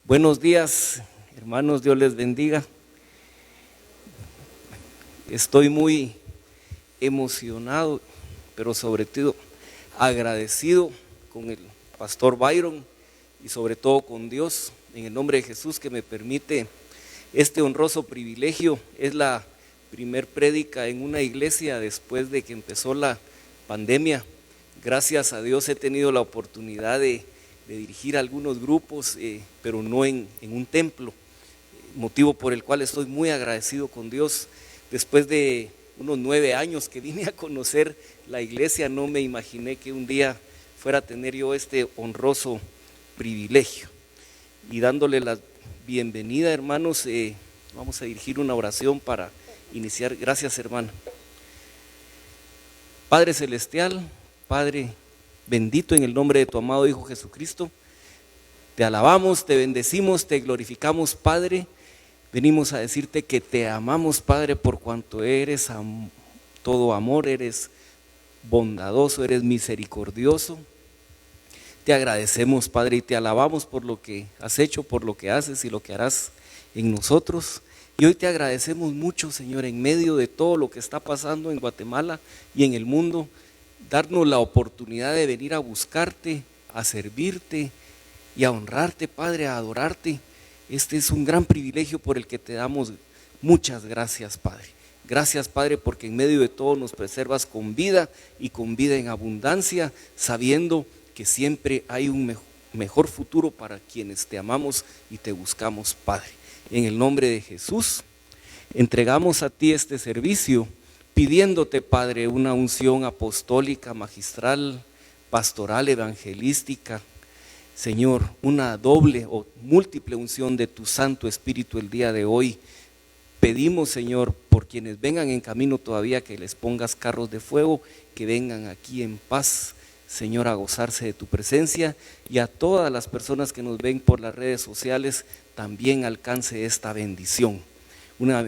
Buenos días, hermanos, Dios les bendiga. Estoy muy emocionado, pero sobre todo agradecido con el pastor Byron y sobre todo con Dios, en el nombre de Jesús, que me permite este honroso privilegio. Es la primer prédica en una iglesia después de que empezó la pandemia. Gracias a Dios he tenido la oportunidad de dirigir algunos grupos, pero no en un templo, motivo por el cual estoy muy agradecido con Dios. Después de unos 9 años que vine a conocer la iglesia, no me imaginé que un día fuera a tener yo este honroso privilegio. Y dándole la bienvenida, hermanos, vamos a dirigir una oración para iniciar. Gracias, hermano. Padre Celestial, Padre bendito, en el nombre de tu amado Hijo Jesucristo, te alabamos, te bendecimos, te glorificamos, Padre. Venimos a decirte que te amamos, Padre, por cuanto eres todo amor, eres bondadoso, eres misericordioso. Te agradecemos, Padre, y te alabamos por lo que has hecho, por lo que haces y lo que harás en nosotros. Y hoy te agradecemos mucho, Señor, en medio de todo lo que está pasando en Guatemala y en el mundo, darnos la oportunidad de venir a buscarte, a servirte y a honrarte, Padre, a adorarte. Este es un gran privilegio por el que te damos muchas gracias, Padre. Gracias, Padre, porque en medio de todo nos preservas con vida y con vida en abundancia, sabiendo que siempre hay un mejor futuro para quienes te amamos y te buscamos, Padre. En el nombre de Jesús, entregamos a ti este servicio, pidiéndote, Padre, una unción apostólica, magistral, pastoral, evangelística. Señor, una doble o múltiple unción de tu Santo Espíritu el día de hoy. Pedimos, Señor, por quienes vengan en camino todavía, que les pongas carros de fuego, que vengan aquí en paz, Señor, a gozarse de tu presencia, y a todas las personas que nos ven por las redes sociales también alcance esta bendición. Una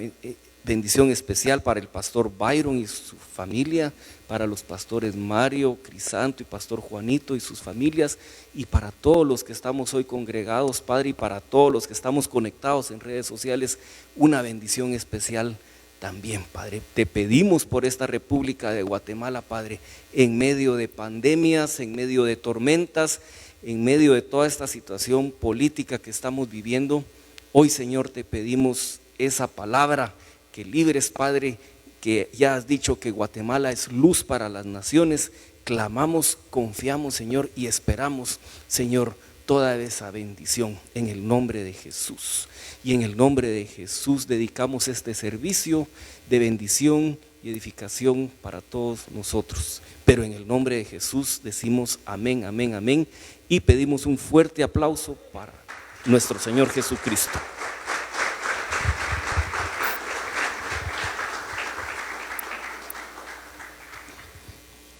bendición especial para el pastor Byron y su familia, para los pastores Mario, Crisanto y pastor Juanito y sus familias, y para todos los que estamos hoy congregados, Padre, y para todos los que estamos conectados en redes sociales, una bendición especial también, Padre. Te pedimos por esta República de Guatemala, Padre, en medio de pandemias, en medio de tormentas, en medio de toda esta situación política que estamos viviendo. Hoy, Señor, te pedimos esa palabra que libres, Padre, que ya has dicho que Guatemala es luz para las naciones. Clamamos, confiamos, Señor, y esperamos, Señor, toda esa bendición en el nombre de Jesús. Y en el nombre de Jesús dedicamos este servicio de bendición y edificación para todos nosotros. Pero en el nombre de Jesús decimos amén, amén, amén, y pedimos un fuerte aplauso para nuestro Señor Jesucristo.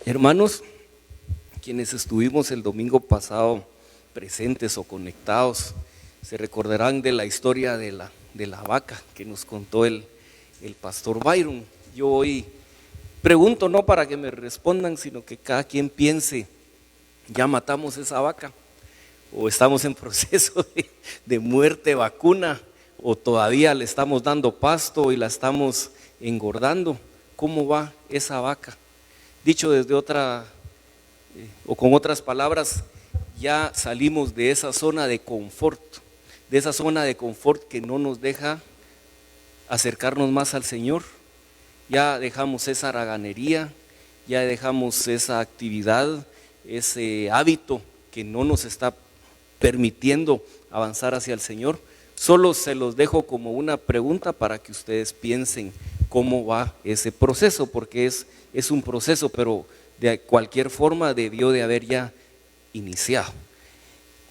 Hermanos, quienes estuvimos el domingo pasado presentes o conectados, se recordarán de la historia de la vaca que nos contó el pastor Byron. Yo hoy pregunto no para que me respondan, sino que cada quien piense: ¿ya matamos esa vaca? ¿O estamos en proceso de muerte vacuna? ¿O todavía le estamos dando pasto y la estamos engordando? ¿Cómo va esa vaca? Dicho desde otra o con otras palabras, ya salimos de esa zona de confort, que no nos deja acercarnos más al Señor. Ya dejamos esa haraganería, ya dejamos esa actividad, ese hábito que no nos está permitiendo avanzar hacia el Señor. Solo se los dejo como una pregunta para que ustedes piensen cómo va ese proceso, porque es un proceso, pero de cualquier forma debió de haber ya iniciado.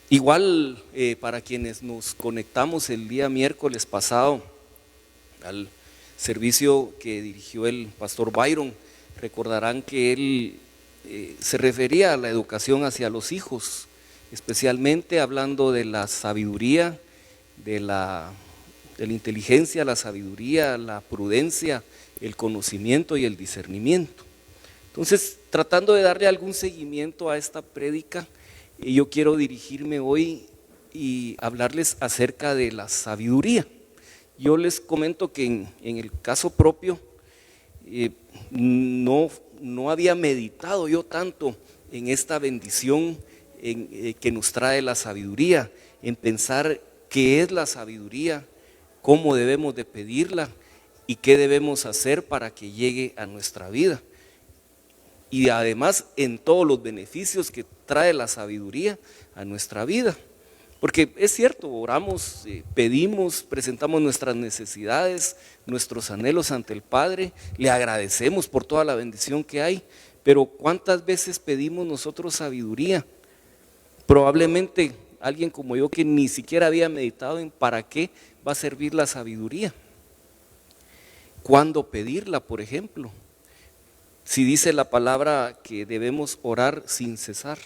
Igual para quienes nos conectamos el día miércoles pasado al servicio que dirigió el pastor Byron, recordarán que él se refería a la educación hacia los hijos, especialmente hablando de la sabiduría, de la inteligencia, la sabiduría, la prudencia, el conocimiento y el discernimiento. Entonces, tratando de darle algún seguimiento a esta prédica, yo quiero dirigirme hoy y hablarles acerca de la sabiduría. Yo les comento que en el caso propio no había meditado yo tanto en esta bendición que nos trae la sabiduría, en pensar qué es la sabiduría, cómo debemos de pedirla y qué debemos hacer para que llegue a nuestra vida. Y además en todos los beneficios que trae la sabiduría a nuestra vida. Porque es cierto, oramos, pedimos, presentamos nuestras necesidades, nuestros anhelos ante el Padre, le agradecemos por toda la bendición que hay, pero ¿cuántas veces pedimos nosotros sabiduría? Probablemente alguien como yo que ni siquiera había meditado en para qué va a servir la sabiduría. ¿Cuándo pedirla, por ejemplo? Si dice la palabra que debemos orar sin cesar,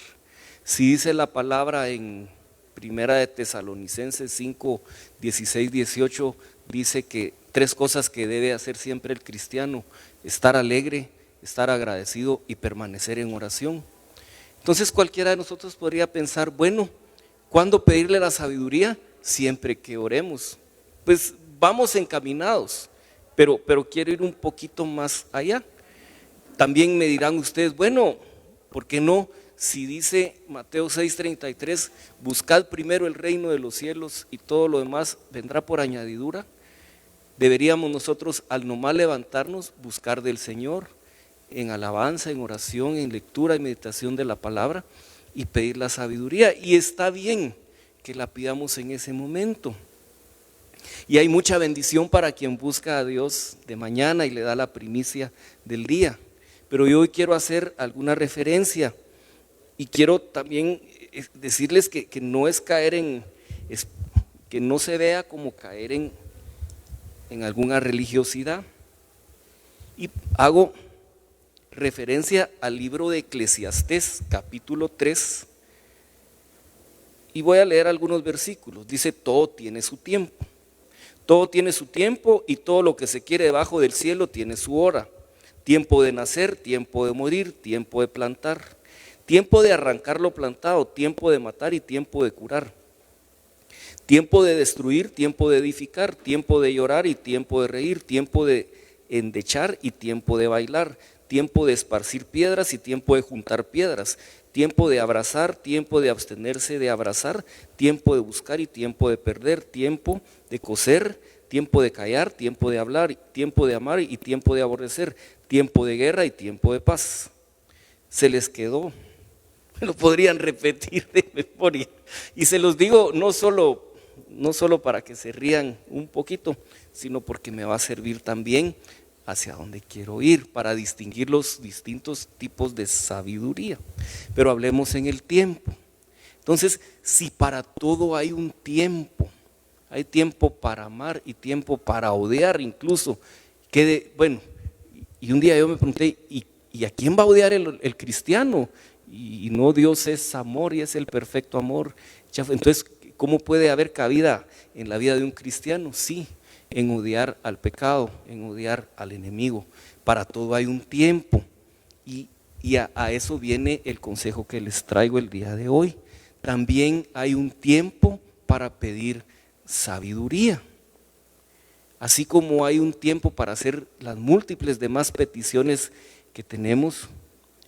si dice la palabra en Primera de Tesalonicenses 5, 16, 18, dice que 3 cosas que debe hacer siempre el cristiano: estar alegre, estar agradecido y permanecer en oración. Entonces cualquiera de nosotros podría pensar, bueno, ¿cuándo pedirle la sabiduría? Siempre que oremos. Pues vamos encaminados, pero quiero ir un poquito más allá. También me dirán ustedes, bueno, ¿por qué no? Si dice Mateo 6:33, buscad primero el reino de los cielos y todo lo demás vendrá por añadidura. Deberíamos nosotros, al nomás levantarnos, buscar del Señor en alabanza, en oración, en lectura y meditación de la palabra y pedir la sabiduría. Y está bien que la pidamos en ese momento. Y hay mucha bendición para quien busca a Dios de mañana y le da la primicia del día. Pero yo hoy quiero hacer alguna referencia y quiero también decirles que no es caer que no se vea como caer en alguna religiosidad. Y hago referencia al libro de Eclesiastés, capítulo 3, y voy a leer algunos versículos. Dice: todo tiene su tiempo. Todo tiene su tiempo y todo lo que se quiere debajo del cielo tiene su hora. Tiempo de nacer, tiempo de morir, tiempo de plantar, tiempo de arrancar lo plantado, tiempo de matar y tiempo de curar. Tiempo de destruir, tiempo de edificar, tiempo de llorar y tiempo de reír, tiempo de endechar y tiempo de bailar, tiempo de esparcir piedras y tiempo de juntar piedras, tiempo de abrazar, tiempo de abstenerse de abrazar, tiempo de buscar y tiempo de perder, tiempo de coser, tiempo de callar, tiempo de hablar, tiempo de amar y tiempo de aborrecer, tiempo de guerra y tiempo de paz. Se les quedó, lo podrían repetir de memoria. Y se los digo no solo para que se rían un poquito, sino porque me va a servir también hacia dónde quiero ir, para distinguir los distintos tipos de sabiduría. Pero hablemos en el tiempo. Entonces, si para todo hay un tiempo, hay tiempo para amar y tiempo para odiar incluso, y un día yo me pregunté, ¿y a quién va a odiar el cristiano? Y no, Dios es amor y es el perfecto amor. Entonces, ¿cómo puede haber cabida en la vida de un cristiano? Sí, en odiar al pecado, en odiar al enemigo. Para todo hay un tiempo y a eso viene el consejo que les traigo el día de hoy. También hay un tiempo para pedir sabiduría. Así como hay un tiempo para hacer las múltiples demás peticiones que tenemos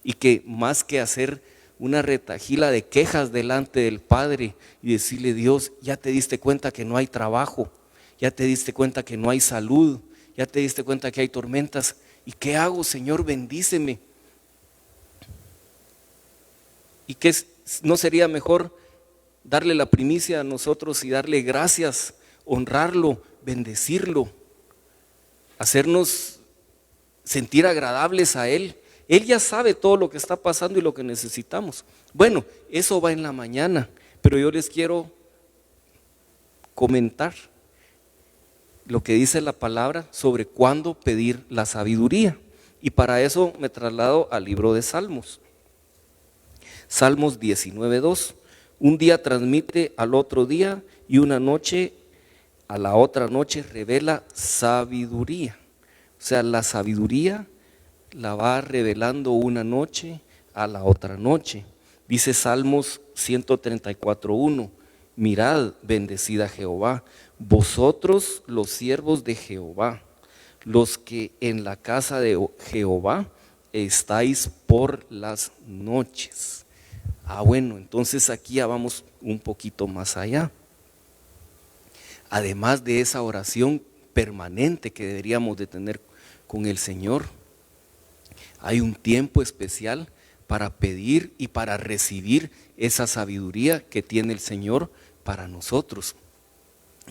y que más que hacer una retahíla de quejas delante del Padre y decirle: Dios, ya te diste cuenta que no hay trabajo, ya te diste cuenta que no hay salud, ya te diste cuenta que hay tormentas, ¿y qué hago, Señor? Bendíceme. ¿Y qué no sería mejor darle la primicia a nosotros y darle gracias, honrarlo, bendecirlo, hacernos sentir agradables a Él? Él ya sabe todo lo que está pasando y lo que necesitamos. Bueno, eso va en la mañana, pero yo les quiero comentar lo que dice la palabra sobre cuándo pedir la sabiduría. Y para eso me traslado al libro de Salmos. Salmos 19:2. Un día transmite al otro día y una noche a la otra noche revela sabiduría. O sea, la sabiduría la va revelando una noche a la otra noche. Dice Salmos 134:1: Mirad, bendecid a Jehová, vosotros los siervos de Jehová, los que en la casa de Jehová estáis por las noches. Bueno, entonces aquí ya vamos un poquito más allá. Además de esa oración permanente que deberíamos de tener con el Señor, hay un tiempo especial para pedir y para recibir esa sabiduría que tiene el Señor para nosotros.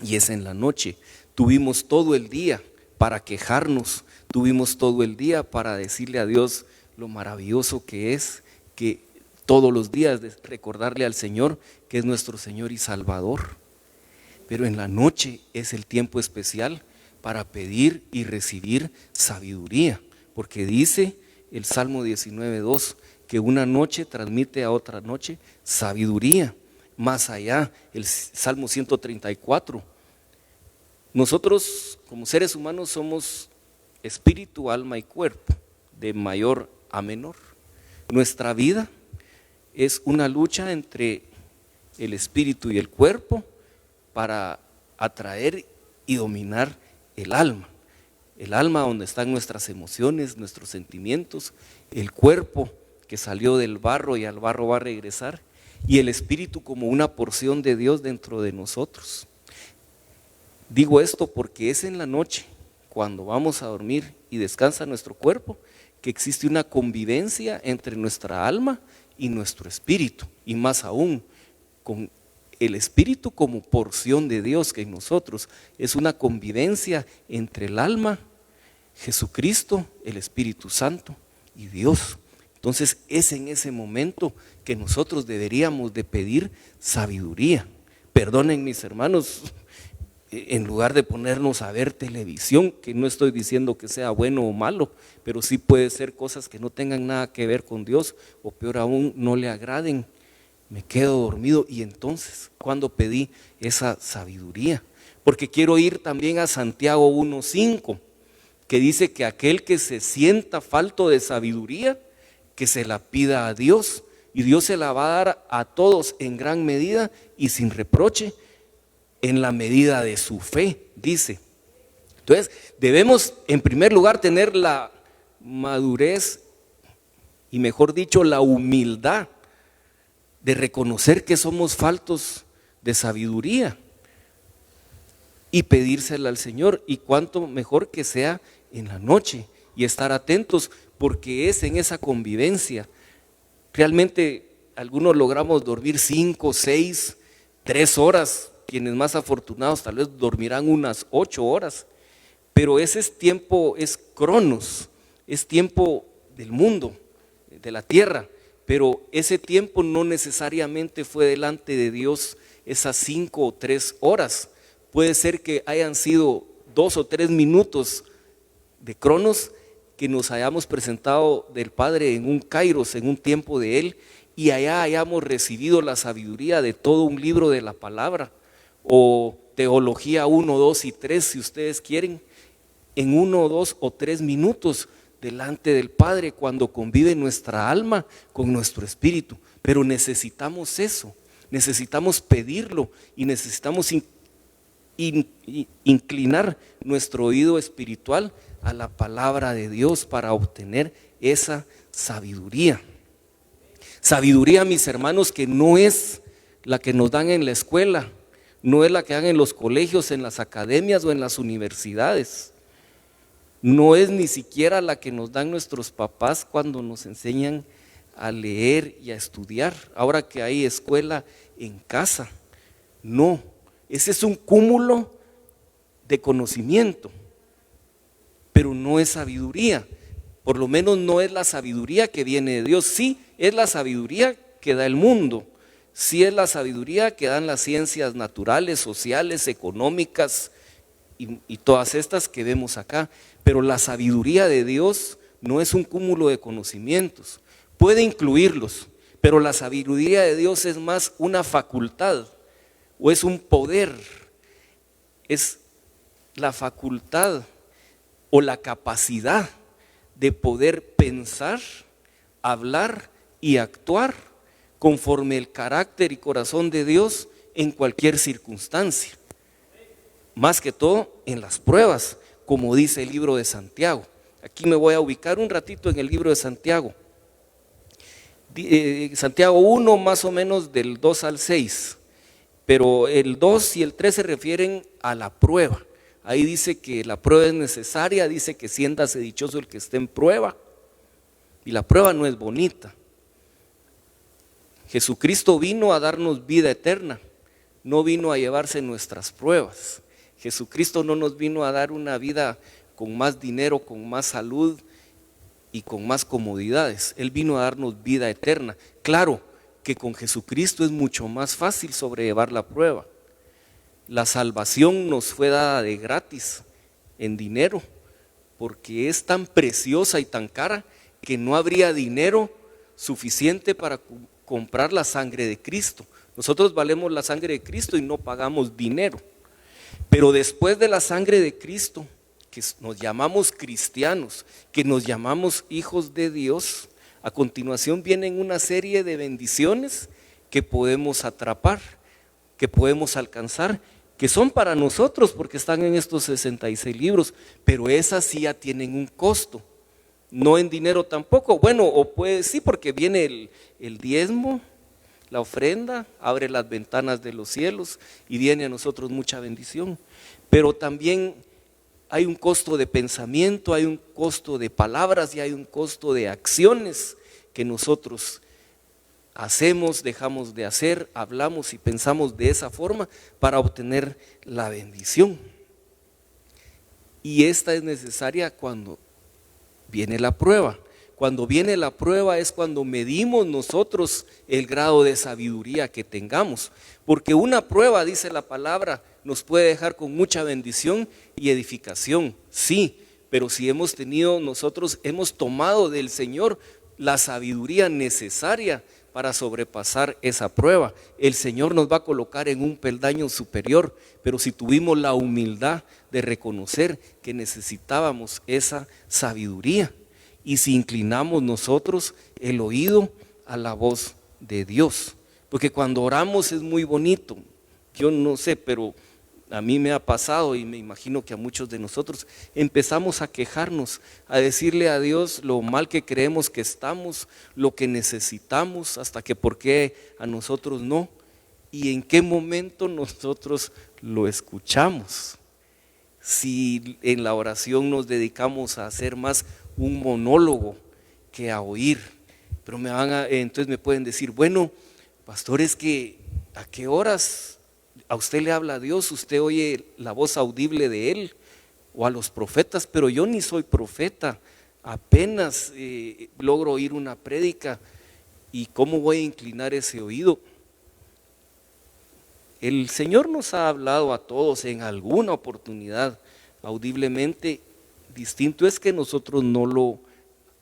Y es en la noche. Tuvimos todo el día para quejarnos, tuvimos todo el día para decirle a Dios lo maravilloso que es, que todos los días recordarle al Señor que es nuestro Señor y Salvador. Pero en la noche es el tiempo especial para pedir y recibir sabiduría, porque dice el Salmo 19:2 que una noche transmite a otra noche sabiduría. Más allá, el Salmo 134. Nosotros como seres humanos somos espíritu, alma y cuerpo, de mayor a menor. Nuestra vida es una lucha entre el espíritu y el cuerpo para atraer y dominar el alma. El alma donde están nuestras emociones, nuestros sentimientos, el cuerpo que salió del barro y al barro va a regresar, y el espíritu como una porción de Dios dentro de nosotros. Digo esto porque es en la noche, cuando vamos a dormir y descansa nuestro cuerpo, que existe una convivencia entre nuestra alma y nuestro espíritu, y más aún con el espíritu como porción de Dios que en nosotros es una convivencia entre el alma, Jesucristo, el Espíritu Santo y Dios. Entonces es en ese momento que nosotros deberíamos de pedir sabiduría. Perdonen mis hermanos, en lugar de ponernos a ver televisión, que no estoy diciendo que sea bueno o malo, pero sí puede ser cosas que no tengan nada que ver con Dios, o peor aún, no le agraden. Me quedo dormido. Y entonces, ¿cuándo pedí esa sabiduría? Porque quiero ir también a Santiago 1:5, que dice que aquel que se sienta falto de sabiduría, que se la pida a Dios, y Dios se la va a dar a todos en gran medida y sin reproche, en la medida de su fe, dice. Entonces, debemos en primer lugar tener la madurez y mejor dicho, la humildad de reconocer que somos faltos de sabiduría y pedírsela al Señor, y cuánto mejor que sea en la noche y estar atentos, porque es en esa convivencia. Realmente algunos logramos dormir 5, 6, 3 horas, quienes más afortunados tal vez dormirán unas 8 horas, pero ese es tiempo, es cronos, es tiempo del mundo, de la tierra. Pero ese tiempo no necesariamente fue delante de Dios esas 5 o 3 horas. Puede ser que hayan sido 2 o 3 minutos de cronos que nos hayamos presentado del Padre en un kairos, en un tiempo de Él, y allá hayamos recibido la sabiduría de todo un libro de la palabra, o teología 1, 2 y 3 si ustedes quieren, en 1, 2 o 3 minutos delante del Padre, cuando convive nuestra alma con nuestro espíritu. Pero necesitamos eso, necesitamos pedirlo y necesitamos inclinar nuestro oído espiritual a la palabra de Dios para obtener esa sabiduría. Sabiduría, mis hermanos, que no es la que nos dan en la escuela, no es la que dan en los colegios, en las academias o en las universidades. No es ni siquiera la que nos dan nuestros papás cuando nos enseñan a leer y a estudiar, ahora que hay escuela en casa. No, ese es un cúmulo de conocimiento, pero no es sabiduría. Por lo menos no es la sabiduría que viene de Dios. Sí, es la sabiduría que da el mundo. Sí es la sabiduría que dan las ciencias naturales, sociales, económicas y todas estas que vemos acá. Pero la sabiduría de Dios no es un cúmulo de conocimientos. Puede incluirlos, pero la sabiduría de Dios es más una facultad o es un poder. Es la facultad o la capacidad de poder pensar, hablar y actuar conforme el carácter y corazón de Dios en cualquier circunstancia, más que todo en las pruebas, como dice el libro de Santiago. Aquí me voy a ubicar un ratito en el libro de Santiago. Santiago 1, más o menos del 2 al 6, pero el 2 y el 3 se refieren a la prueba. Ahí dice que la prueba es necesaria, dice que siéntase dichoso el que esté en prueba, y la prueba no es bonita. Jesucristo vino a darnos vida eterna, no vino a llevarse nuestras pruebas. Jesucristo no nos vino a dar una vida con más dinero, con más salud y con más comodidades. Él vino a darnos vida eterna. Claro que con Jesucristo es mucho más fácil sobrellevar la prueba. La salvación nos fue dada de gratis, en dinero, porque es tan preciosa y tan cara que no habría dinero suficiente para comprar la sangre de Cristo. Nosotros valemos la sangre de Cristo y no pagamos dinero. Pero después de la sangre de Cristo, que nos llamamos cristianos, que nos llamamos hijos de Dios, a continuación vienen una serie de bendiciones que podemos atrapar, que podemos alcanzar, que son para nosotros porque están en estos 66 libros, pero esas sí ya tienen un costo, no en dinero tampoco. Bueno, o pues sí, porque viene el diezmo, la ofrenda, abre las ventanas de los cielos y viene a nosotros mucha bendición, pero también hay un costo de pensamiento, hay un costo de palabras y hay un costo de acciones que nosotros hacemos, dejamos de hacer, hablamos y pensamos de esa forma para obtener la bendición. Y esta es necesaria cuando viene la prueba. Cuando viene la prueba es cuando medimos nosotros el grado de sabiduría que tengamos, porque una prueba, dice la palabra, nos puede dejar con mucha bendición y edificación, sí, pero si nosotros hemos tomado del Señor la sabiduría necesaria para sobrepasar esa prueba, el Señor nos va a colocar en un peldaño superior, pero si tuvimos la humildad de reconocer que necesitábamos esa sabiduría y si inclinamos nosotros el oído a la voz de Dios, porque cuando oramos es muy bonito, yo no sé, pero a mí me ha pasado y me imagino que a muchos de nosotros empezamos a quejarnos, a decirle a Dios lo mal que creemos que estamos, lo que necesitamos, hasta que por qué a nosotros no, y en qué momento nosotros lo escuchamos. Si en la oración nos dedicamos a hacer más un monólogo que a oír, pero entonces me pueden decir, bueno, pastor, es que ¿a qué horas a usted le habla a Dios? Usted oye la voz audible de Él, o a los profetas, pero yo ni soy profeta, apenas logro oír una prédica, ¿y cómo voy a inclinar ese oído? El Señor nos ha hablado a todos en alguna oportunidad audiblemente. Distinto es que nosotros no lo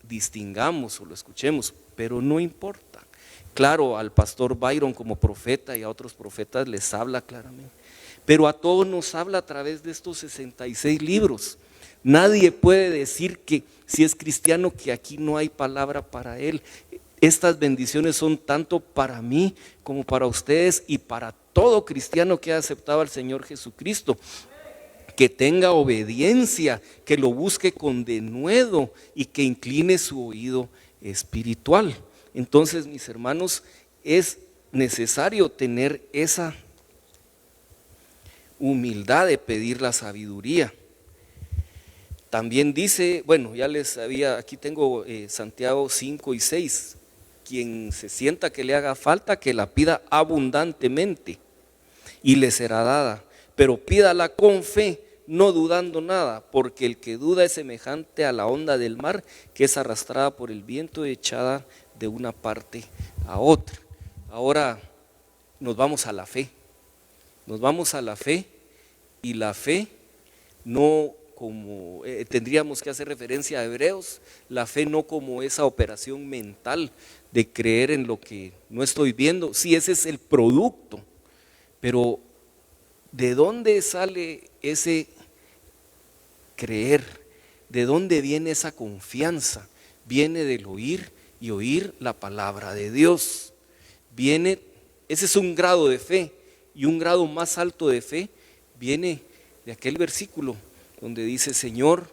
distingamos o lo escuchemos, pero no importa. Claro, al pastor Byron como profeta y a otros profetas les habla claramente, pero a todos nos habla a través de estos 66 libros. Nadie puede decir que si es cristiano que aquí no hay palabra para él. Estas bendiciones son tanto para mí como para ustedes y para todo cristiano que ha aceptado al Señor Jesucristo. Que tenga obediencia, que lo busque con denuedo y que incline su oído espiritual. Entonces, mis hermanos, es necesario tener esa humildad de pedir la sabiduría. También dice, bueno, ya les había, aquí tengo Santiago 5 y 6, quien se sienta que le haga falta, que la pida abundantemente y le será dada, pero pídala con fe, no dudando nada, porque el que duda es semejante a la onda del mar, que es arrastrada por el viento y echada de una parte a otra. Ahora nos vamos a la fe, y la fe no como, tendríamos que hacer referencia a Hebreos, la fe no como esa operación mental de creer en lo que no estoy viendo. Sí, ese es el producto, pero ¿de dónde sale ese creer? ¿De dónde viene esa confianza? Viene del oír y oír la palabra de Dios. Ese es un grado de fe Y un grado más alto de fe viene de aquel versículo donde dice: Señor,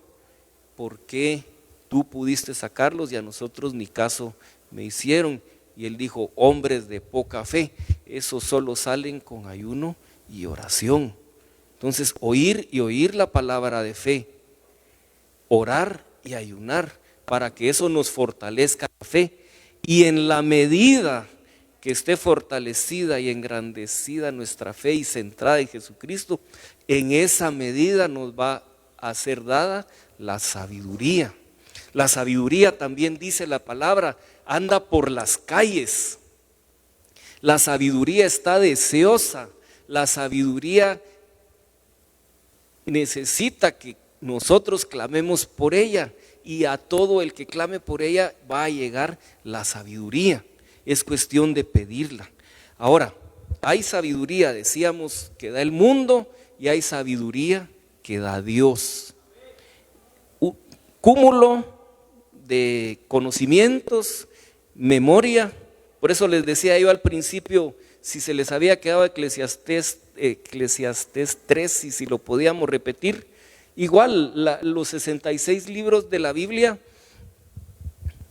¿por qué tú pudiste sacarlos y a nosotros ni caso me hicieron? Y él dijo: hombres de poca fe, esos solo salen con ayuno y oración. Entonces, oír y oír la palabra de fe, orar y ayunar para que eso nos fortalezca la fe. Y en la medida que esté fortalecida y engrandecida nuestra fe y centrada en Jesucristo, en esa medida nos va a ser dada la sabiduría. La sabiduría, también dice la palabra, anda por las calles. La sabiduría está deseosa. La sabiduría necesita que nosotros clamemos por ella, y a todo el que clame por ella va a llegar la sabiduría. Es cuestión de pedirla. Ahora, hay sabiduría, decíamos, que da el mundo, y hay sabiduría que da Dios. Un cúmulo de conocimientos, memoria. Por eso les decía yo al principio, si se les había quedado Eclesiastés 3, y si lo podíamos repetir. Igual los 66 libros de la Biblia,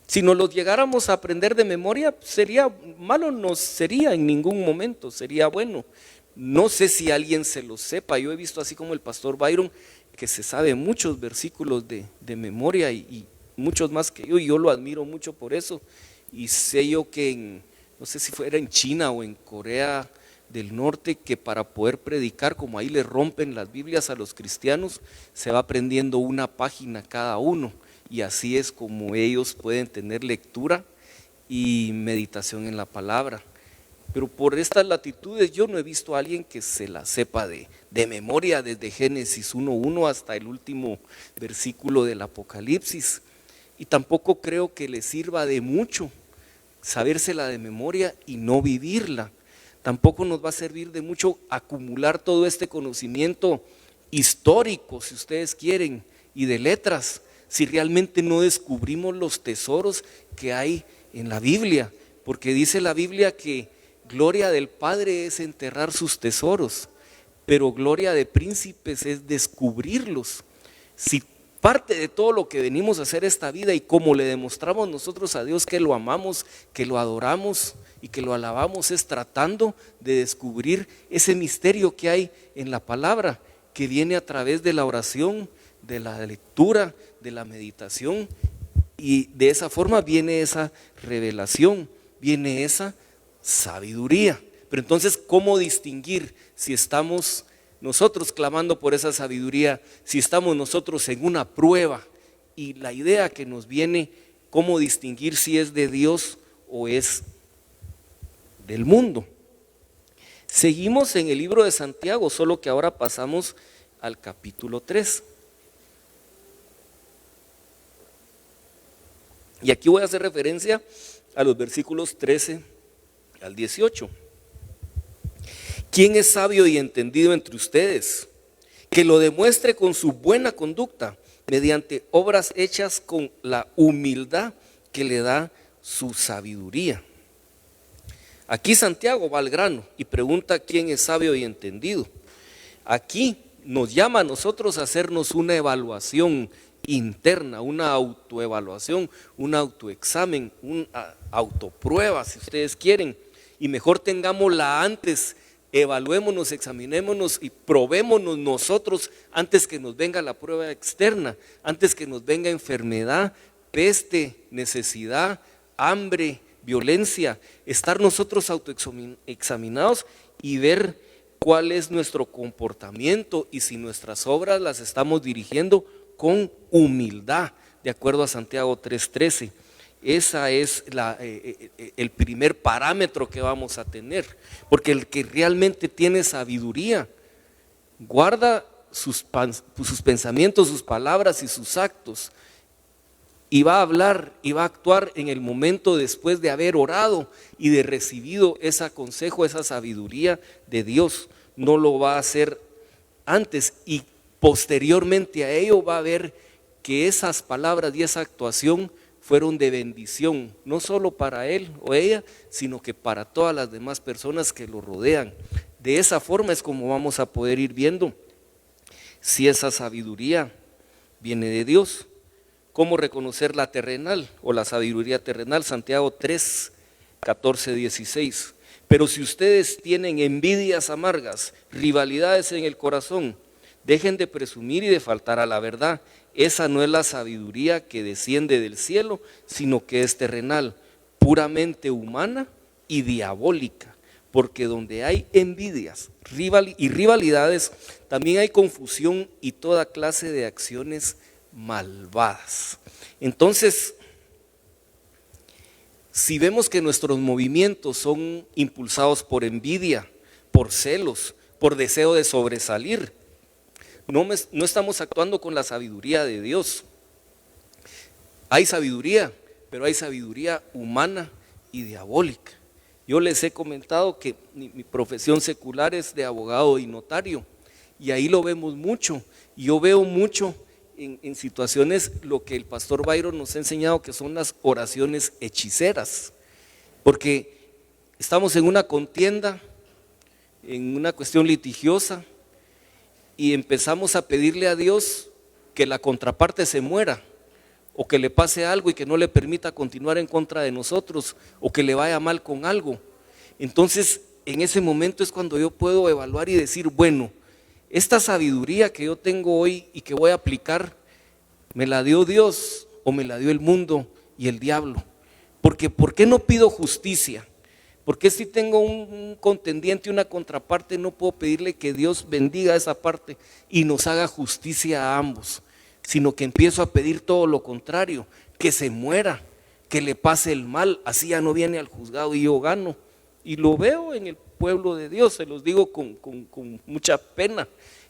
si nos los llegáramos a aprender de memoria, sería malo, no sería en ningún momento, sería bueno. No sé si alguien se lo sepa. Yo he visto, así como el pastor Byron, que se sabe muchos versículos de memoria, y muchos más que yo, y yo lo admiro mucho por eso. Y sé yo que no sé si fuera en China o en Corea del Norte, que para poder predicar, como ahí le rompen las Biblias a los cristianos, se va aprendiendo una página cada uno, y así es como ellos pueden tener lectura y meditación en la palabra. Pero por estas latitudes yo no he visto a alguien que se la sepa de memoria desde Génesis 1:1 hasta el último versículo del Apocalipsis, y tampoco creo que le sirva de mucho sabérsela de memoria y no vivirla. Tampoco nos va a servir de mucho acumular todo este conocimiento histórico, si ustedes quieren, y de letras, si realmente no descubrimos los tesoros que hay en la Biblia. Porque dice la Biblia que gloria del Padre es enterrar sus tesoros, pero gloria de príncipes es descubrirlos. Si parte de todo lo que venimos a hacer esta vida, y cómo le demostramos nosotros a Dios que lo amamos, que lo adoramos y que lo alabamos, es tratando de descubrir ese misterio que hay en la palabra, que viene a través de la oración, de la lectura, de la meditación, y de esa forma viene esa revelación, viene esa sabiduría. Pero entonces, ¿cómo distinguir si estamos nosotros clamando por esa sabiduría, si estamos nosotros en una prueba? Y la idea que nos viene, ¿cómo distinguir si es de Dios o es del mundo? Seguimos en el libro de Santiago, solo que ahora pasamos al capítulo 3. Y aquí voy a hacer referencia a los versículos 13 al 18. ¿Quién es sabio y entendido entre ustedes? Que lo demuestre con su buena conducta, mediante obras hechas con la humildad que le da su sabiduría. Aquí Santiago va al grano y pregunta quién es sabio y entendido. Aquí nos llama a nosotros a hacernos una evaluación interna, una autoevaluación, un autoexamen, una autoprueba, si ustedes quieren. Y mejor tengámosla antes, evaluémonos, examinémonos y probémonos nosotros antes que nos venga la prueba externa, antes que nos venga enfermedad, peste, necesidad, hambre, violencia. Estar nosotros autoexaminados y ver cuál es nuestro comportamiento y si nuestras obras las estamos dirigiendo con humildad, de acuerdo a Santiago 3:13. Esa es el primer parámetro que vamos a tener, porque el que realmente tiene sabiduría guarda sus pensamientos, sus palabras y sus actos, y va a hablar y va a actuar en el momento después de haber orado y de recibido ese consejo, esa sabiduría de Dios. No lo va a hacer antes, y posteriormente a ello va a ver que esas palabras y esa actuación fueron de bendición, no solo para él o ella, sino que para todas las demás personas que lo rodean. De esa forma es como vamos a poder ir viendo si esa sabiduría viene de Dios. ¿Cómo reconocer la terrenal o la sabiduría terrenal? Santiago 3, 14, 16. Pero si ustedes tienen envidias amargas, rivalidades en el corazón, dejen de presumir y de faltar a la verdad. Esa no es la sabiduría que desciende del cielo, sino que es terrenal, puramente humana y diabólica. Porque donde hay envidias y rivalidades, también hay confusión y toda clase de acciones malvadas. Entonces, si vemos que nuestros movimientos son impulsados por envidia, por celos, por deseo de sobresalir, no estamos actuando con la sabiduría de Dios. Hay sabiduría, pero hay sabiduría humana y diabólica. Yo les he comentado que mi profesión secular es de abogado y notario, y ahí lo vemos mucho. Yo veo mucho en situaciones lo que el pastor Byron nos ha enseñado, que son las oraciones hechiceras, porque estamos en una contienda, en una cuestión litigiosa, y empezamos a pedirle a Dios que la contraparte se muera, o que le pase algo y que no le permita continuar en contra de nosotros, o que le vaya mal con algo. Entonces, en ese momento es cuando yo puedo evaluar y decir, bueno, esta sabiduría que yo tengo hoy y que voy a aplicar, ¿me la dio Dios o me la dio el mundo y el diablo? Porque ¿por qué no pido justicia? ¿Por qué si tengo un contendiente, una contraparte, no puedo pedirle que Dios bendiga esa parte y nos haga justicia a ambos? Sino que empiezo a pedir todo lo contrario, que se muera, que le pase el mal, así ya no viene al juzgado y yo gano. Y lo veo en el pueblo de Dios, se los digo con mucha pena.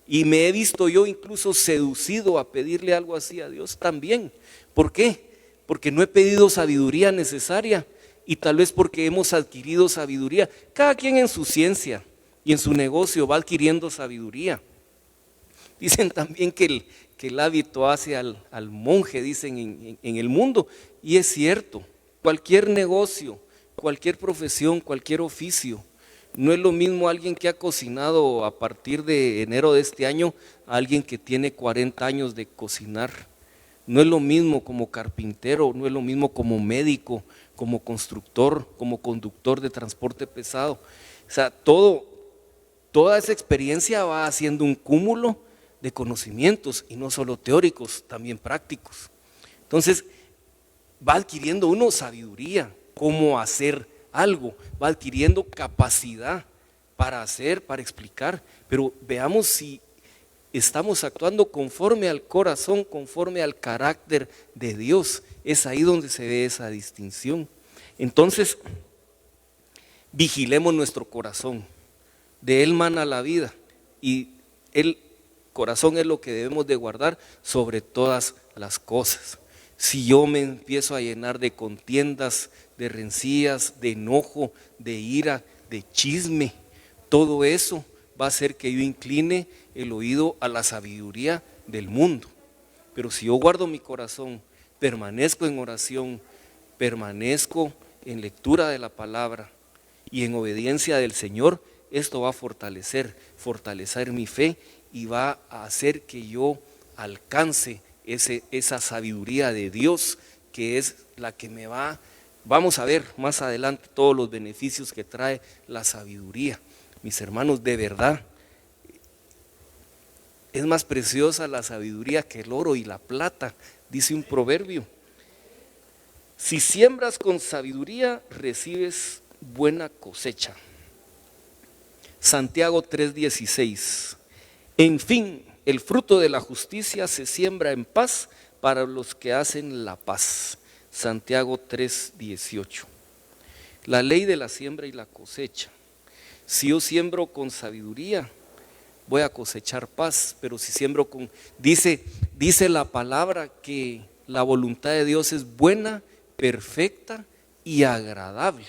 Y me he visto yo incluso seducido a pedirle algo así a Dios también. ¿Por qué? Porque no he pedido sabiduría necesaria, y tal vez porque hemos adquirido sabiduría. Cada quien en su ciencia y en su negocio va adquiriendo sabiduría. Dicen también que el hábito hace al monje, dicen en el mundo, y es cierto. Cualquier negocio, cualquier profesión, cualquier oficio, no es lo mismo alguien que ha cocinado a partir de enero de este año a alguien que tiene 40 años de cocinar. No es lo mismo como carpintero, no es lo mismo como médico, como constructor, como conductor de transporte pesado. O sea, toda esa experiencia va haciendo un cúmulo de conocimientos, y no solo teóricos, también prácticos. Entonces, va adquiriendo uno sabiduría, cómo hacer algo, va adquiriendo capacidad para hacer, para explicar, pero veamos si estamos actuando conforme al corazón, conforme al carácter de Dios. Es ahí donde se ve esa distinción. Entonces, vigilemos nuestro corazón, de él mana la vida, y el corazón es lo que debemos de guardar sobre todas las cosas. Si yo me empiezo a llenar de contiendas, de rencillas, de enojo, de ira, de chisme, todo eso va a hacer que yo incline el oído a la sabiduría del mundo. Pero si yo guardo mi corazón, permanezco en oración, permanezco en lectura de la palabra y en obediencia del Señor, esto va a fortalecer mi fe, y va a hacer que yo alcance esa sabiduría de Dios, que es la que vamos a ver más adelante todos los beneficios que trae la sabiduría. Mis hermanos, de verdad, es más preciosa la sabiduría que el oro y la plata, dice un proverbio. Si siembras con sabiduría, recibes buena cosecha. Santiago 3:16. En fin, el fruto de la justicia se siembra en paz para los que hacen la paz. Santiago 3:18. La ley de la siembra y la cosecha. Si yo siembro con sabiduría, voy a cosechar paz, pero si siembro dice la palabra que la voluntad de Dios es buena, perfecta y agradable.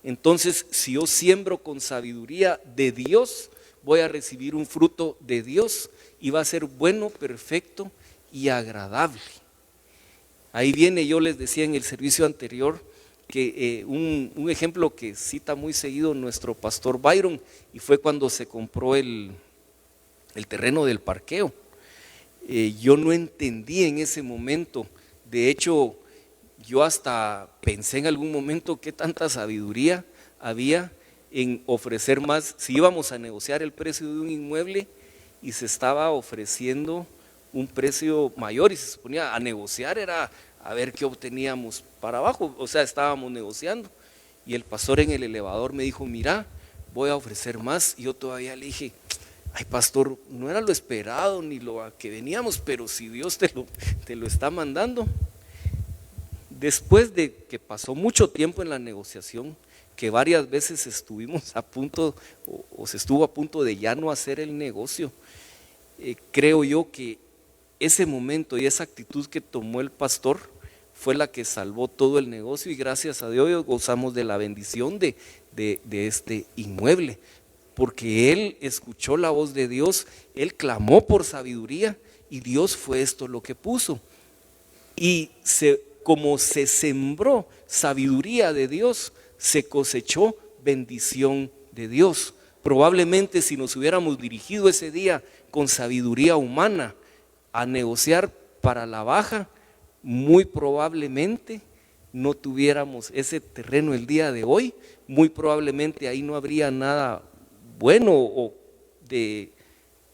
Entonces, si yo siembro con sabiduría de Dios, voy a recibir un fruto de Dios, y va a ser bueno, perfecto y agradable. Ahí viene, yo les decía en el servicio anterior, que un ejemplo que cita muy seguido nuestro pastor Byron, y fue cuando se compró el terreno del parqueo. Yo no entendí en ese momento, de hecho yo hasta pensé en algún momento qué tanta sabiduría había en ofrecer más, si íbamos a negociar el precio de un inmueble y se estaba ofreciendo un precio mayor y se suponía a negociar era a ver qué obteníamos para abajo, o sea, estábamos negociando y el pastor en el elevador me dijo, mira, voy a ofrecer más, y yo todavía le dije, ay pastor, no era lo esperado ni lo a que veníamos, pero si Dios te lo está mandando. Después de que pasó mucho tiempo en la negociación, que varias veces estuvimos a punto o se estuvo a punto de ya no hacer el negocio, creo yo que ese momento y esa actitud que tomó el pastor fue la que salvó todo el negocio, y gracias a Dios gozamos de la bendición de este inmueble, porque él escuchó la voz de Dios, él clamó por sabiduría y Dios fue esto lo que puso. Y como se sembró sabiduría de Dios, se cosechó bendición de Dios. Probablemente si nos hubiéramos dirigido ese día con sabiduría humana a negociar para la baja, muy probablemente no tuviéramos ese terreno el día de hoy, muy probablemente ahí no habría nada bueno o de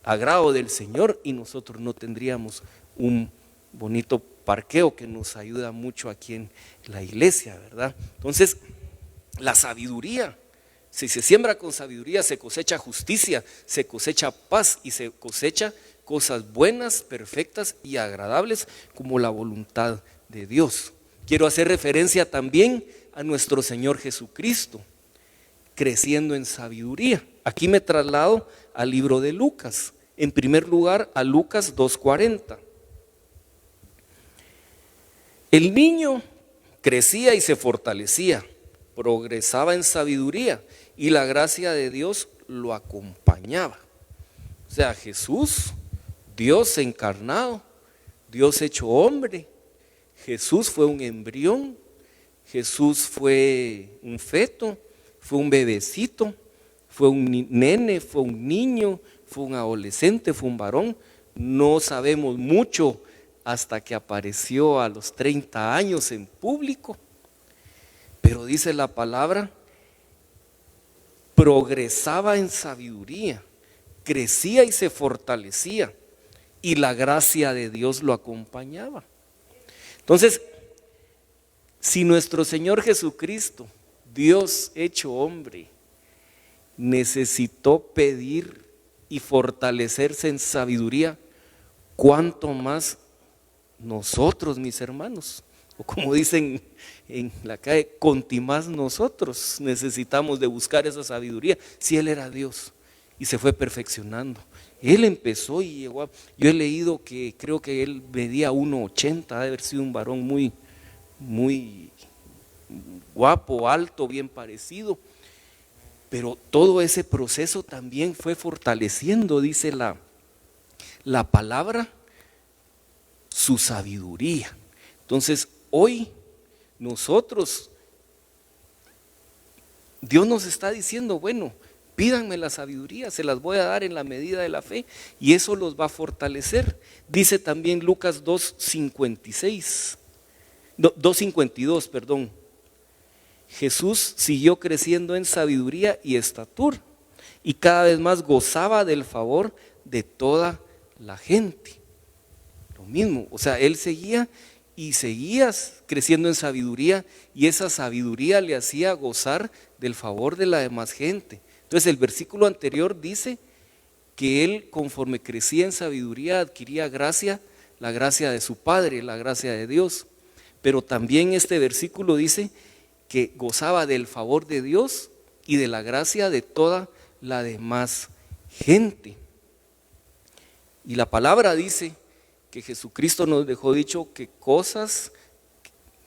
agrado del Señor, y nosotros no tendríamos un bonito parqueo que nos ayuda mucho aquí en la iglesia, ¿verdad? Entonces, la sabiduría, si se siembra con sabiduría, se cosecha justicia, se cosecha paz y se cosecha cosas buenas, perfectas y agradables como la voluntad de Dios. Quiero hacer referencia también a nuestro Señor Jesucristo, creciendo en sabiduría. Aquí me traslado al libro de Lucas, en primer lugar a Lucas 2:40. El niño crecía y se fortalecía, progresaba en sabiduría y la gracia de Dios lo acompañaba. O sea, Jesús, Dios encarnado, Dios hecho hombre, Jesús fue un embrión, Jesús fue un feto, fue un bebecito, fue un nene, fue un niño, fue un adolescente, fue un varón. No sabemos mucho hasta que apareció a los 30 años en público, pero dice la palabra, progresaba en sabiduría, crecía y se fortalecía, y la gracia de Dios lo acompañaba. Entonces, si nuestro Señor Jesucristo, Dios hecho hombre, necesitó pedir y fortalecerse en sabiduría, ¿cuánto más nosotros, mis hermanos? O como dicen en la calle, contimás nosotros necesitamos de buscar esa sabiduría. Si Él era Dios y se fue perfeccionando, Él empezó y llegó a, yo he leído que creo que Él medía 1,80, ha de haber sido un varón muy guapo, alto, bien parecido, pero todo ese proceso también fue fortaleciendo, dice la palabra, su sabiduría. Entonces hoy nosotros, Dios nos está diciendo, bueno, pídanme la sabiduría, se las voy a dar en la medida de la fe, y eso los va a fortalecer. Dice también Lucas 2:52, perdón. Jesús siguió creciendo en sabiduría y estatura, y cada vez más gozaba del favor de toda la gente. Lo mismo, o sea, Él seguía y seguía creciendo en sabiduría, y esa sabiduría le hacía gozar del favor de la demás gente. Entonces el versículo anterior dice que Él, conforme crecía en sabiduría, adquiría gracia, la gracia de su Padre, la gracia de Dios. Pero también este versículo dice que gozaba del favor de Dios y de la gracia de toda la demás gente. Y la palabra dice que Jesucristo nos dejó dicho que cosas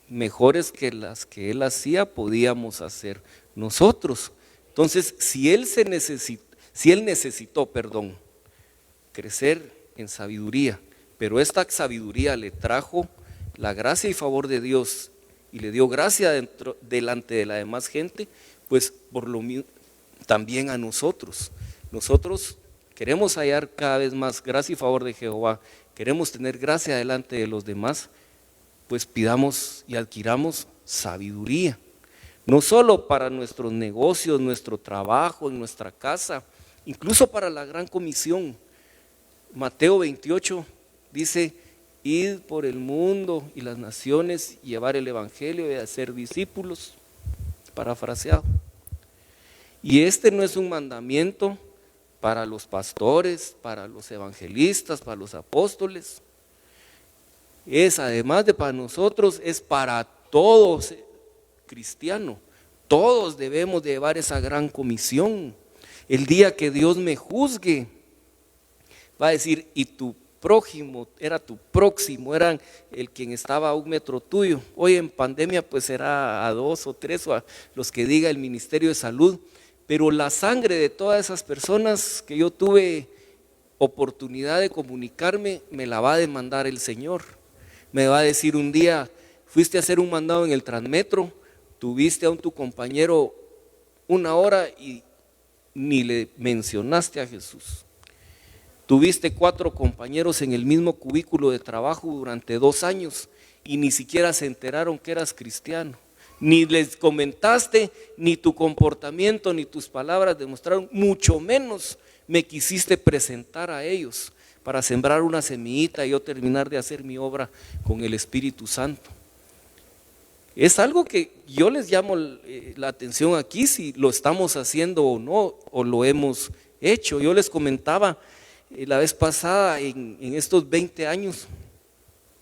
mejores que las que Él hacía podíamos hacer nosotros. Entonces, si Él necesitó crecer en sabiduría, pero esta sabiduría le trajo la gracia y favor de Dios y le dio gracia delante de la demás gente, pues por lo mismo también a nosotros. Nosotros queremos hallar cada vez más gracia y favor de Jehová, queremos tener gracia delante de los demás, pues pidamos y adquiramos sabiduría, no solo para nuestros negocios, nuestro trabajo, en nuestra casa, incluso para la gran comisión. Mateo 28 dice: id por el mundo y las naciones, llevar el evangelio y hacer discípulos, parafraseado. Y este no es un mandamiento para los pastores, para los evangelistas, para los apóstoles. Es además de para nosotros, es para todos cristianos. Todos debemos de llevar esa gran comisión. El día que Dios me juzgue, va a decir: y tu prójimo era tu próximo, eran el quien estaba a 1 metro tuyo. Hoy en pandemia pues será a 2 o 3 o a los que diga el Ministerio de Salud. Pero la sangre de todas esas personas que yo tuve oportunidad de comunicarme, me la va a demandar el Señor. Me va a decir un día: fuiste a hacer un mandado en el Transmetro, tuviste a tu compañero 1 hora y ni le mencionaste a Jesús. Tuviste 4 compañeros en el mismo cubículo de trabajo durante 2 años y ni siquiera se enteraron que eras cristiano. Ni les comentaste, ni tu comportamiento, ni tus palabras demostraron, mucho menos me quisiste presentar a ellos para sembrar una semillita y yo terminar de hacer mi obra con el Espíritu Santo. Es algo que yo les llamo la atención aquí, si lo estamos haciendo o no, o lo hemos hecho. Yo les comentaba la vez pasada, en estos 20 años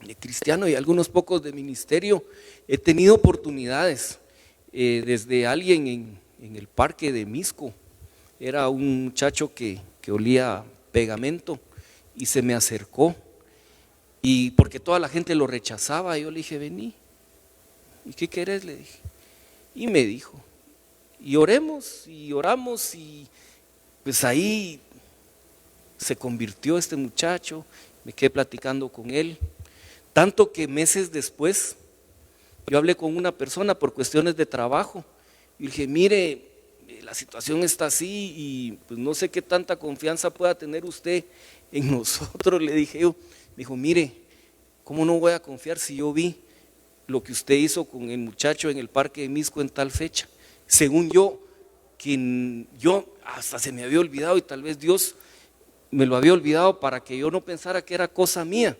de cristiano y algunos pocos de ministerio, he tenido oportunidades, desde alguien en el parque de Misco, era un muchacho que olía pegamento y se me acercó, y porque toda la gente lo rechazaba, yo le dije: vení, ¿y qué querés? Le dije, y me dijo, y oremos y oramos, y pues ahí se convirtió este muchacho, me quedé platicando con él, tanto que meses después yo hablé con una persona por cuestiones de trabajo y le dije: mire, la situación está así y pues no sé qué tanta confianza pueda tener usted en nosotros, le dije yo. Me dijo: mire, ¿cómo no voy a confiar si yo vi lo que usted hizo con el muchacho en el parque de Misco en tal fecha? Según yo, que yo hasta se me había olvidado, y tal vez Dios me lo había olvidado para que yo no pensara que era cosa mía,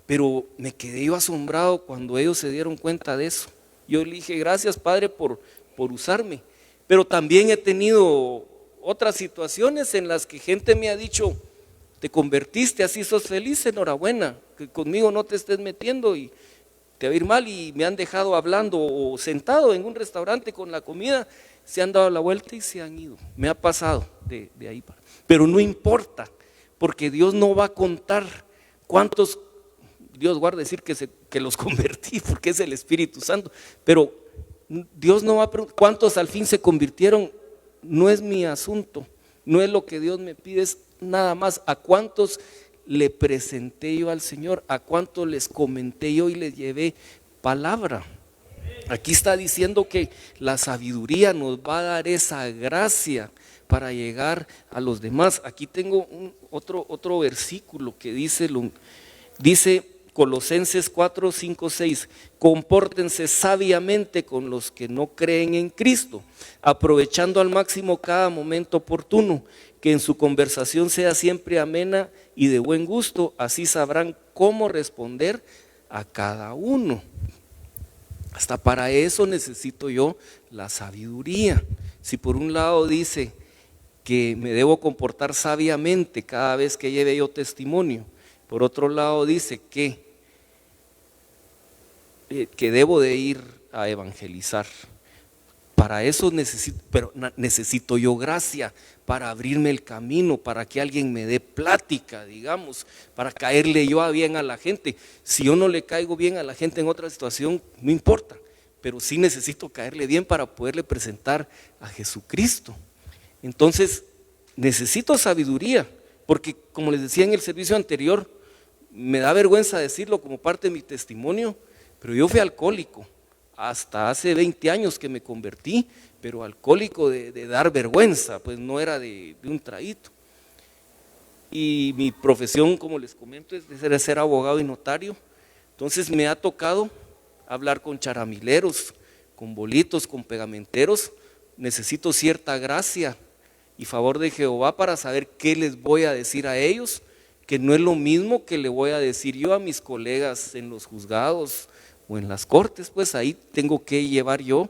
pero me quedé yo asombrado cuando ellos se dieron cuenta de eso. Yo le dije: gracias, Padre, por usarme. Pero también he tenido otras situaciones en las que gente me ha dicho: te convertiste, así sos feliz, enhorabuena, que conmigo no te estés metiendo y te va a ir mal, y me han dejado hablando o sentado en un restaurante con la comida, se han dado la vuelta y se han ido. Me ha pasado de ahí para. Pero no importa, porque Dios no va a contar cuántos, Dios guarda decir que los convertí, porque es el Espíritu Santo, pero Dios no va a preguntar cuántos al fin se convirtieron. No es mi asunto, no es lo que Dios me pide, es nada más a cuántos le presenté yo al Señor, a cuántos les comenté yo y les llevé palabra. Aquí está diciendo que la sabiduría nos va a dar esa gracia para llegar a los demás. Aquí tengo otro versículo que dice Colosenses 4, 5, 6: compórtense sabiamente con los que no creen en Cristo, aprovechando al máximo cada momento oportuno, que en su conversación sea siempre amena y de buen gusto, así sabrán cómo responder a cada uno. Hasta para eso necesito yo la sabiduría. Si por un lado dice que me debo comportar sabiamente cada vez que lleve yo testimonio, por otro lado dice que debo de ir a evangelizar. Para eso necesito yo gracia, para abrirme el camino, para que alguien me dé plática, digamos, para caerle yo bien a la gente. Si yo no le caigo bien a la gente en otra situación, no importa, pero sí necesito caerle bien para poderle presentar a Jesucristo. Entonces necesito sabiduría, porque como les decía en el servicio anterior, me da vergüenza decirlo como parte de mi testimonio, pero yo fui alcohólico hasta hace 20 años que me convertí, pero alcohólico de dar vergüenza, pues no era de un traguito. Y mi profesión, como les comento, es de ser abogado y notario. Entonces me ha tocado hablar con charamileros, con bolitos, con pegamenteros. Necesito cierta gracia y favor de Jehová para saber qué les voy a decir a ellos, que no es lo mismo que le voy a decir yo a mis colegas en los juzgados o en las cortes. Pues ahí tengo que llevar yo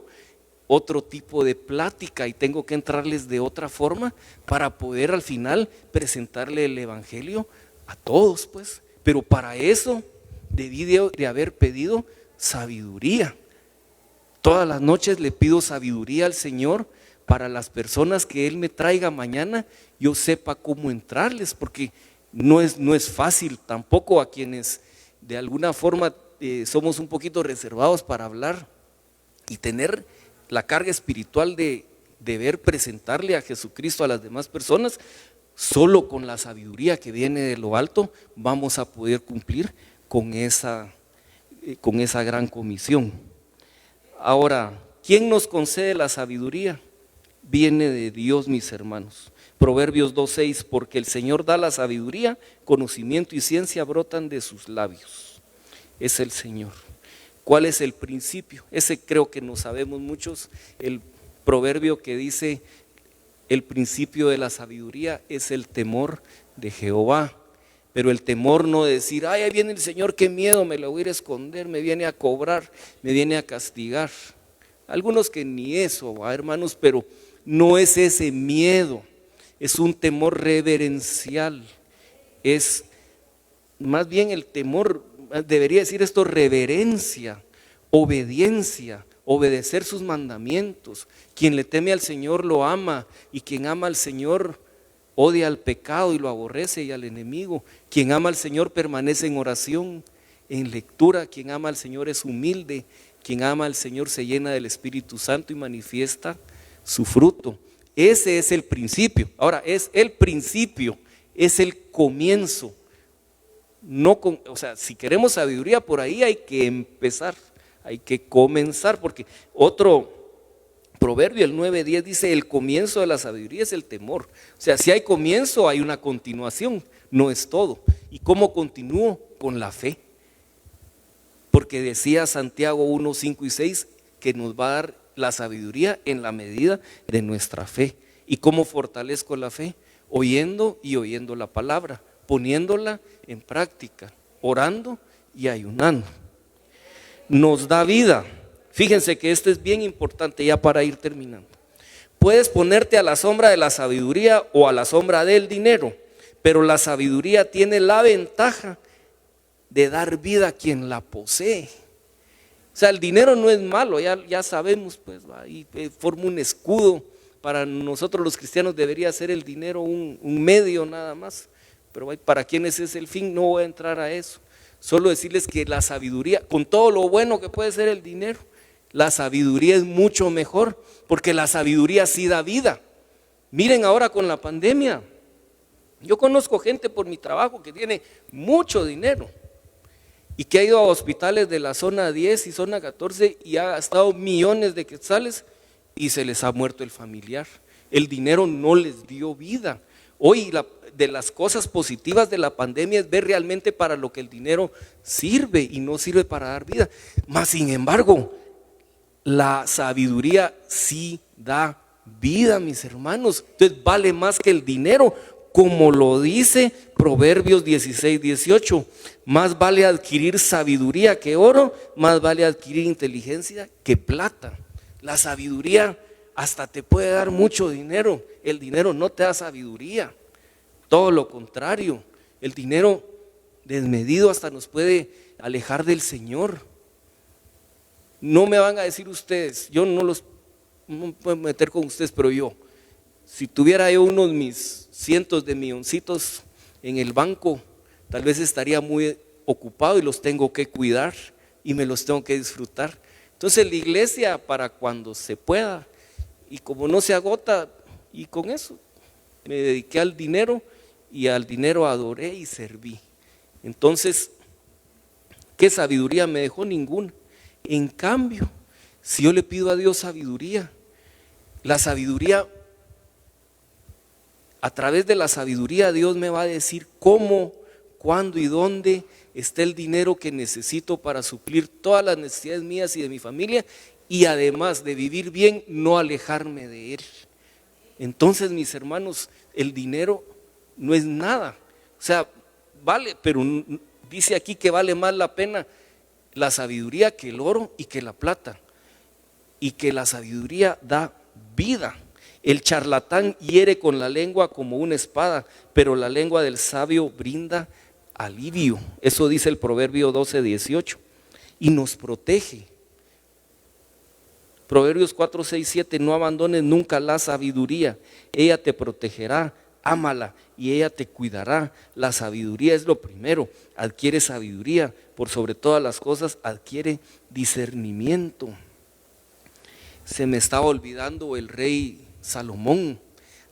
otro tipo de plática y tengo que entrarles de otra forma para poder al final presentarle el evangelio a todos, pues. Pero para eso debí de haber pedido sabiduría. Todas las noches le pido sabiduría al Señor para las personas que Él me traiga mañana, yo sepa cómo entrarles, porque no es fácil tampoco a quienes de alguna forma somos un poquito reservados para hablar y tener la carga espiritual de deber presentarle a Jesucristo a las demás personas. Solo con la sabiduría que viene de lo alto vamos a poder cumplir con esa gran comisión. Ahora, ¿quién nos concede la sabiduría? Viene de Dios, mis hermanos. Proverbios 2:6, porque el Señor da la sabiduría, conocimiento y ciencia brotan de sus labios. Es el Señor. ¿Cuál es el principio? Ese creo que no sabemos muchos. El proverbio que dice: el principio de la sabiduría es el temor de Jehová. Pero el temor no de decir, ay, ahí viene el Señor, qué miedo, me lo voy a ir a esconder, me viene a cobrar, me viene a castigar. Algunos que ni eso, hermanos, pero no es ese miedo, es un temor reverencial. Es más bien el temor, debería decir esto, reverencia, obediencia, obedecer sus mandamientos. Quien le teme al Señor lo ama, y quien ama al Señor odia al pecado y lo aborrece, y al enemigo. Quien ama al Señor permanece en oración, en lectura. Quien ama al Señor es humilde. Quien ama al Señor se llena del Espíritu Santo y manifiesta su fruto. Ese es el principio. Ahora, es el principio, es el comienzo. O sea, si queremos sabiduría, por ahí hay que empezar, hay que comenzar, porque otro proverbio, el 9:10, dice: el comienzo de la sabiduría es el temor. O sea, si hay comienzo, hay una continuación, no es todo. ¿Y cómo continúo? Con la fe. Porque decía Santiago 1:5 y 6 que nos va a dar la sabiduría en la medida de nuestra fe. ¿Y cómo fortalezco la fe? Oyendo y oyendo la palabra, poniéndola en práctica, orando y ayunando. Nos da vida. Fíjense que esto es bien importante ya para ir terminando. Puedes ponerte a la sombra de la sabiduría o a la sombra del dinero, pero la sabiduría tiene la ventaja de dar vida a quien la posee. O sea, el dinero no es malo, ya sabemos, pues, y forma un escudo. Para nosotros los cristianos debería ser el dinero un medio nada más, pero para quienes es el fin, no voy a entrar a eso. Solo decirles que la sabiduría, con todo lo bueno que puede ser el dinero, la sabiduría es mucho mejor, porque la sabiduría sí da vida. Miren ahora con la pandemia, yo conozco gente por mi trabajo que tiene mucho dinero y que ha ido a hospitales de la zona 10 y zona 14 y ha gastado millones de quetzales y se les ha muerto el familiar. El dinero no les dio vida. Hoy de las cosas positivas de la pandemia es ver realmente para lo que el dinero sirve y no sirve para dar vida. Mas sin embargo, la sabiduría sí da vida, mis hermanos. Entonces vale más que el dinero, como lo dice Proverbios 16:18. Más vale adquirir sabiduría que oro, más vale adquirir inteligencia que plata. La sabiduría hasta te puede dar mucho dinero. El dinero no te da sabiduría, todo lo contrario. El dinero desmedido hasta nos puede alejar del Señor. No me van a decir ustedes, yo no puedo meter con ustedes, pero si tuviera yo mis cientos de milloncitos en el banco, tal vez estaría muy ocupado y los tengo que cuidar y me los tengo que disfrutar. Entonces la iglesia, para cuando se pueda, y como no se agota, y con eso me dediqué al dinero, y al dinero adoré y serví. Entonces, ¿qué sabiduría me dejó? Ninguna. En cambio, Si yo le pido a Dios sabiduría, la sabiduría, a través de la sabiduría Dios me va a decir cómo, cuándo y dónde está el dinero que necesito para suplir todas las necesidades mías y de mi familia, y además de vivir bien, no alejarme de Él. Entonces, mis hermanos, el dinero no es nada. O sea, vale, pero dice aquí que vale más la pena la sabiduría que el oro y que la plata. Y que la sabiduría da vida. El charlatán hiere con la lengua como una espada, pero la lengua del sabio brinda alivio. Eso dice el Proverbio 12:18. Y nos protege. Proverbios 4:6-7, no abandones nunca la sabiduría, ella te protegerá, ámala y ella te cuidará. La sabiduría es lo primero, adquiere sabiduría, por sobre todas las cosas adquiere discernimiento. Se me estaba olvidando el rey Salomón,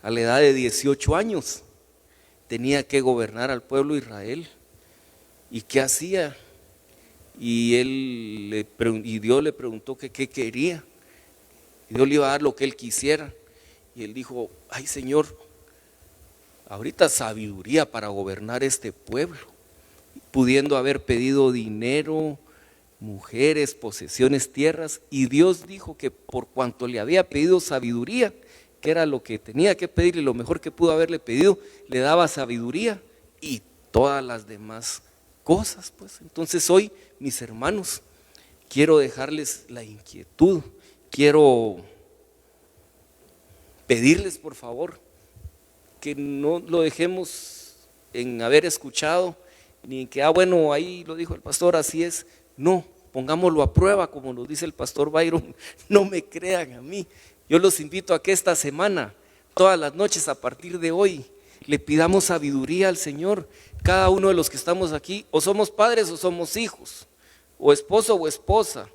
a la edad de 18 años, tenía que gobernar al pueblo de Israel. ¿Y qué hacía? Y Dios le preguntó que qué quería. Y Dios le iba a dar lo que él quisiera. Y él dijo, ay Señor, ahorita sabiduría para gobernar este pueblo. Pudiendo haber pedido dinero, mujeres, posesiones, tierras. Y Dios dijo que por cuanto le había pedido sabiduría, que era lo que tenía que pedir y lo mejor que pudo haberle pedido, le daba sabiduría y todas las demás cosas. Pues entonces hoy, mis hermanos, quiero dejarles la inquietud. Quiero pedirles por favor que no lo dejemos en haber escuchado, ni en que, bueno, ahí lo dijo el pastor, así es. No, pongámoslo a prueba, como nos dice el pastor Byron, no me crean a mí. Yo los invito a que esta semana, todas las noches a partir de hoy, le pidamos sabiduría al Señor. Cada uno de los que estamos aquí, o somos padres o somos hijos, o esposo o esposa.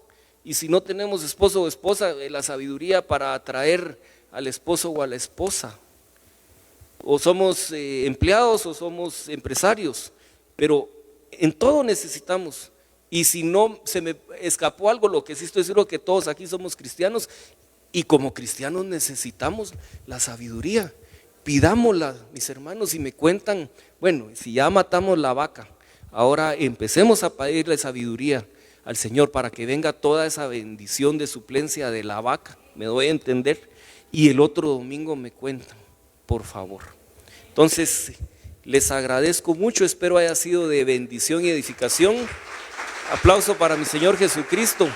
Y si no tenemos esposo o esposa, la sabiduría para atraer al esposo o a la esposa. O somos empleados o somos empresarios, pero en todo necesitamos. Y si no se me escapó algo, lo que sí estoy seguro que todos aquí somos cristianos, y como cristianos necesitamos la sabiduría. Pidámosla, mis hermanos, y me cuentan, bueno, si ya matamos la vaca, ahora empecemos a pedirle sabiduría al Señor para que venga toda esa bendición de suplencia de la vaca, me doy a entender, y el otro domingo me cuentan, por favor. Entonces, les agradezco mucho, espero haya sido de bendición y edificación. Aplauso para mi Señor Jesucristo.